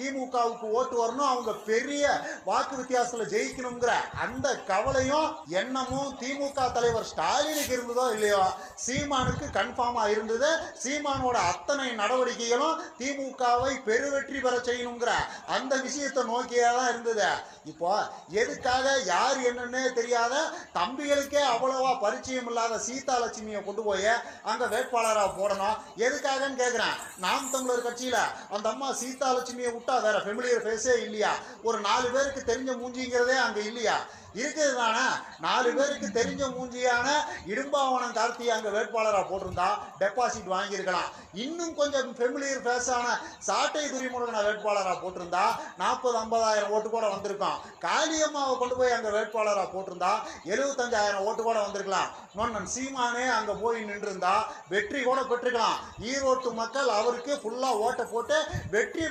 திமுகவுக்கு ஓட்டு வரணும், அவங்க பெரிய வாக்கு வித்தியாசத்துல ஜெயிக்கணுங்கிற அந்த கவலையும் எண்ணமும் திமுக தலைவர் ஸ்டாலினுக்கு இருந்ததோ இல்லையோ, சீமானுக்கு கன்ஃபார்மா இருந்தது. சீமானோட அத்தனை நடவடிக்கைகளும் திமுகவை பெருவெற்றி பெற செய்யணுங்கிற அந்த விஷயத்தை நோக்கியே தான் இருந்தது. இப்போ எதுக்காக யார் என்னன்னே தெரியாத தம்பிகளுக்கே அவ்வளவா பரிச்சயம் இல்லாத சீதாலட்சுமியை கொண்டு போய் அங்க வேட்பாளரா போடணும்? எதுக்காகன்னு கேட்கிறேன். நாம் தமிழர் கட்சியில அந்த அம்மா சீதாலட்சுமியை விட்டா வேற ஃபெமிலியர் ஃபேஸே இல்லையா? ஒரு 4 பேருக்கு தெரிஞ்ச மூஞ்சிங்கிறதே அங்க இல்லையா? இருக்குது தானே. 4 பேருக்கு தெரிஞ்ச மூஞ்சியான இடும்பாவனம் கார்த்தியை அங்க வேட்பாளராக போட்டிருந்தா டெபாசிட் வாங்கியிருக்கலாம். இன்னும் கொஞ்சம் ஃபெமிலியர் ஃபேஸான சாட்டை துரைமுருகனை வேட்பாளராக போட்டிருந்தா 40-50 ஓட்டு கூட வந்திருக்கும். காளியம்மாவை கொண்டு போய் அங்க வேட்பாளராக போட்டிருந்தா 75,000 ஓட்டு கூட வந்திருக்கலாம். நொன்னன் சீமானே அங்க போய் நின்று இருந்தா வெற்றி கூட பெற்றுக்கலாம். ஈரோட்டு மக்கள் அவருக்கு ஃபுல்லா ஓட்டை போட்டு வெற்றி